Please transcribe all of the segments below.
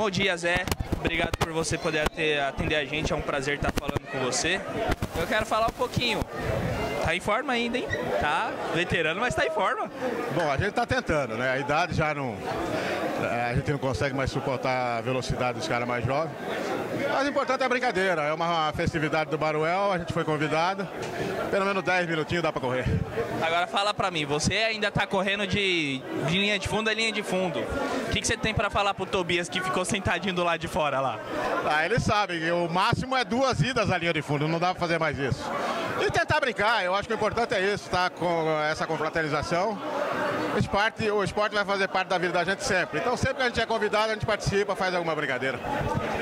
Bom dia, Zé. Obrigado por você poder atender a gente. É um prazer estar falando com você. Eu quero falar um pouquinho. Tá em forma ainda, hein? Tá veterano, mas tá em forma. Bom, a gente tá tentando, né? A idade já não... A gente não consegue mais suportar a velocidade dos caras mais jovens. Mas o importante é a brincadeira. É uma festividade do Baruel, a gente foi convidado. Pelo menos 10 minutinhos dá pra correr. Agora fala pra mim, você ainda tá correndo de linha de fundo a linha de fundo. O que você tem pra falar pro Tobias que ficou sentadinho do lado de fora lá? Ah, eles sabem que o máximo é 2 idas à linha de fundo, não dá pra fazer mais isso. E tentar brincar, eu acho que o importante é isso, tá? Com essa confraternização. O esporte vai fazer parte da vida da gente sempre. Então sempre que a gente é convidado, a gente participa, faz alguma brincadeira.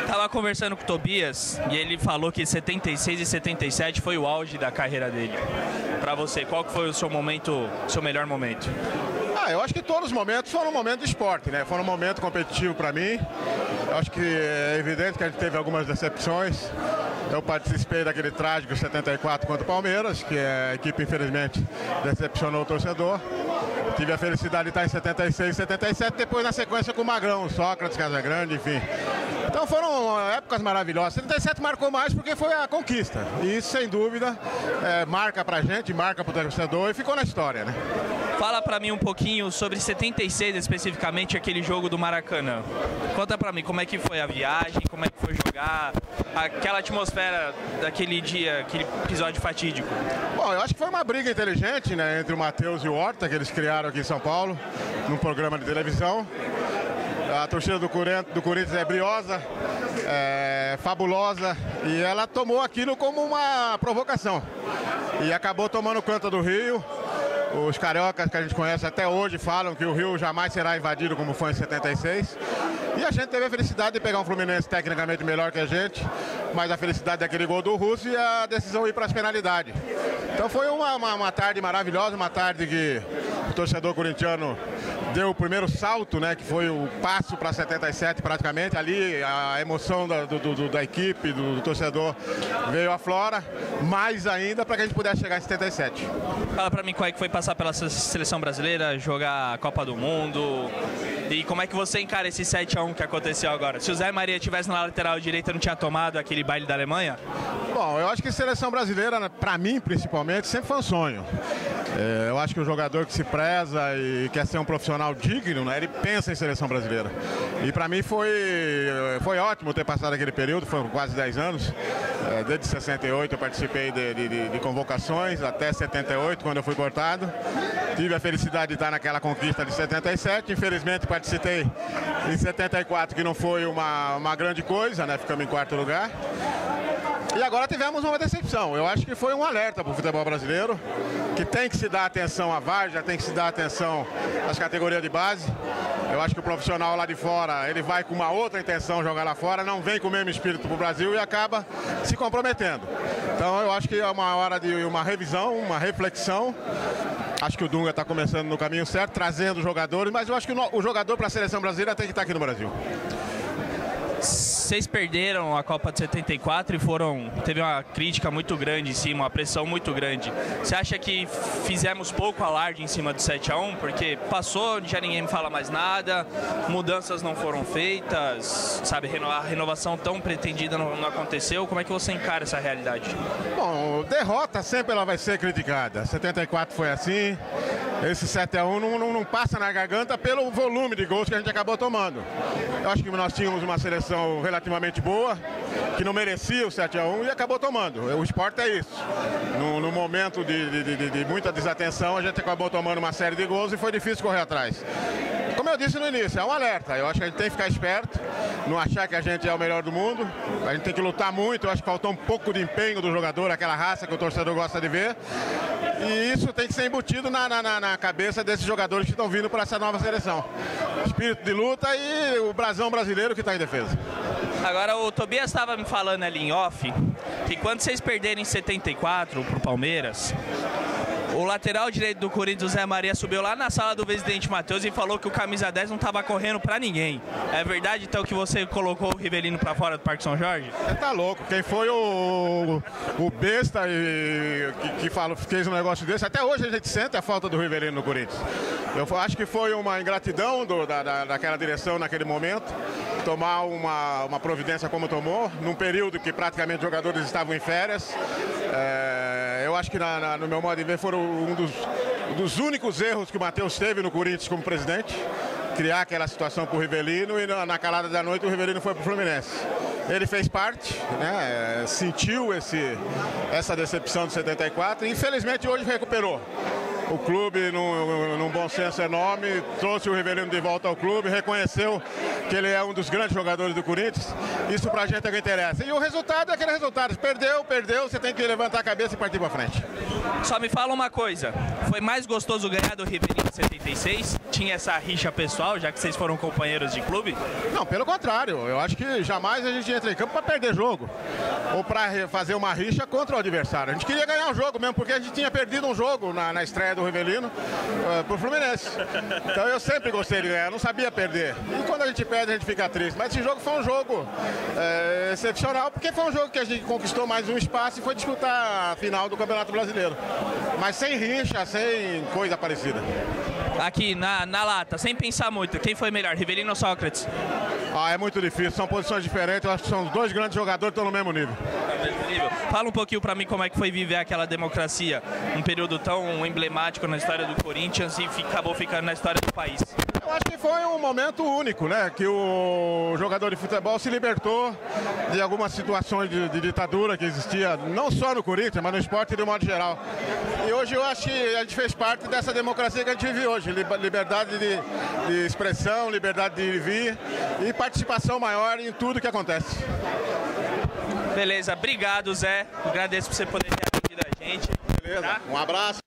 Tava conversando com o Tobias e ele falou que 76 e 77 foi o auge da carreira dele. Pra você, qual que foi o seu momento, seu melhor momento? Eu acho que todos os momentos foram um momento de esporte, né? Foram um momento competitivo para mim. Eu acho que é evidente que a gente teve algumas decepções. Eu participei daquele trágico 74 contra o Palmeiras, que a equipe, infelizmente, decepcionou o torcedor. Tive a felicidade de estar em 76 e 77, depois na sequência com o Magrão, Sócrates, Casagrande, enfim. Então foram épocas maravilhosas. 77 marcou mais porque foi a conquista. E isso, sem dúvida, marca pra gente, marca pro torcedor e ficou na história, né? Fala pra mim um pouquinho sobre 76, especificamente aquele jogo do Maracanã. Conta pra mim como é que foi a viagem, como é que foi jogar, aquela atmosfera daquele dia, aquele episódio fatídico. Bom, eu acho que foi uma briga inteligente, né, entre o Matheus e o Horta, que eles criaram aqui em São Paulo, num programa de televisão. A torcida do Corinthians é briosa, fabulosa, e ela tomou aquilo como uma provocação. E acabou tomando conta do Rio. Os cariocas que a gente conhece até hoje falam que o Rio jamais será invadido como foi em 76. E a gente teve a felicidade de pegar um Fluminense tecnicamente melhor que a gente, mas a felicidade daquele gol do Russo e a decisão ir para as penalidades. Então foi uma tarde maravilhosa, uma tarde que o torcedor corintiano deu o primeiro salto, né, que foi o passo para 77 praticamente. Ali a emoção da equipe, do torcedor veio à flora, mais ainda para que a gente pudesse chegar em 77. Fala para mim qual é que foi passar pela seleção brasileira, jogar a Copa do Mundo e como é que você encara esse 7-1 que aconteceu agora? Se o Zé Maria tivesse na lateral direita, não tinha tomado aquele baile da Alemanha? Bom, eu acho que a seleção brasileira, para mim principalmente, sempre foi um sonho. Eu acho que o jogador que se preza e quer ser um profissional digno, né, ele pensa em seleção brasileira. E para mim foi ótimo ter passado aquele período, foram quase 10 anos. Desde 68 eu participei de convocações, até 78, quando eu fui cortado. Tive a felicidade de estar naquela conquista de 77. Infelizmente participei em 74, que não foi uma grande coisa, né? Ficamos em 4º lugar. E agora tivemos uma decepção. Eu acho que foi um alerta para o futebol brasileiro, que tem que se dar atenção à várzea, tem que se dar atenção às categorias de base. Eu acho que o profissional lá de fora, ele vai com uma outra intenção jogar lá fora, não vem com o mesmo espírito para o Brasil e acaba se comprometendo. Então eu acho que é uma hora de uma revisão, uma reflexão. Acho que o Dunga está começando no caminho certo, trazendo jogadores, mas eu acho que o jogador para a seleção brasileira tem que estar aqui no Brasil. Vocês perderam a Copa de 74 e teve uma crítica muito grande em cima, uma pressão muito grande. Você acha que fizemos pouco alarde em cima do 7-1? Porque passou, já ninguém me fala mais nada, mudanças não foram feitas, sabe, a renovação tão pretendida não aconteceu. Como é que você encara essa realidade? Bom, derrota sempre ela vai ser criticada. 74 foi assim. Esse 7-1 não passa na garganta pelo volume de gols que a gente acabou tomando. Eu acho que nós tínhamos uma seleção relativamente boa, que não merecia o 7-1 e acabou tomando. O esporte é isso. No momento de muita desatenção, a gente acabou tomando uma série de gols e foi difícil correr atrás. Como eu disse no início, é um alerta. Eu acho que a gente tem que ficar esperto, não achar que a gente é o melhor do mundo. A gente tem que lutar muito. Eu acho que faltou um pouco de empenho do jogador, aquela raça que o torcedor gosta de ver. E isso tem que ser embutido na cabeça desses jogadores que estão vindo para essa nova seleção. Espírito de luta e o brasão brasileiro que está em defesa. Agora, o Tobias estava me falando ali em off que quando vocês perderem em 74 pro Palmeiras, o lateral direito do Corinthians, Zé Maria, subiu lá na sala do presidente Matheus e falou que o camisa 10 não estava correndo pra ninguém. É verdade, então, que você colocou o Rivelino pra fora do Parque São Jorge? Você tá louco. Quem foi o besta que fez um negócio desse? Até hoje a gente sente a falta do Rivelino no Corinthians. Eu acho que foi uma ingratidão daquela direção naquele momento. tomar uma providência como tomou, num período que praticamente os jogadores estavam em férias. Eu acho que, no meu modo de ver, foram um dos únicos erros que o Matheus teve no Corinthians como presidente. Criar aquela situação para o Rivelino e na calada da noite o Rivelino foi para o Fluminense. Ele fez parte, né, sentiu essa decepção de 74 e infelizmente hoje recuperou. O clube, num bom senso enorme, trouxe o Rivelino de volta ao clube, reconheceu que ele é um dos grandes jogadores do Corinthians. Isso pra gente é o que interessa. E o resultado é aquele resultado. Perdeu, você tem que levantar a cabeça e partir pra frente. Só me fala uma coisa, foi mais gostoso ganhar do Rivelino em 76? Tinha essa rixa pessoal, já que vocês foram companheiros de clube? Não, pelo contrário. Eu acho que jamais a gente entra em campo pra perder jogo. Ou pra fazer uma rixa contra o adversário. A gente queria ganhar o jogo mesmo, porque a gente tinha perdido um jogo na estreia do Rivelino pro Fluminense. Então eu sempre gostei de ganhar, não sabia perder. E quando a gente perde, a gente fica triste. Mas esse jogo foi um jogo excepcional, porque foi um jogo que a gente conquistou mais um espaço e foi disputar a final do Campeonato Brasileiro. Mas sem rixa, sem coisa parecida. Aqui na lata, sem pensar muito, quem foi melhor, Rivelino ou Sócrates? É muito difícil, são posições diferentes, eu acho que são os dois grandes jogadores que estão no mesmo nível. Fala um pouquinho pra mim como é que foi viver aquela democracia, um período tão emblemático na história do Corinthians e acabou ficando na história do país. Eu acho que foi um momento único, né? Que o jogador de futebol se libertou de algumas situações de ditadura que existia, não só no Corinthians, mas no esporte de um modo geral. E hoje eu acho que a gente fez parte dessa democracia que a gente vive hoje. Liberdade de expressão, liberdade de vir e participação maior em tudo que acontece. Beleza, obrigado, Zé. Agradeço por você poder ter atendido a gente. Beleza, tá? Um abraço.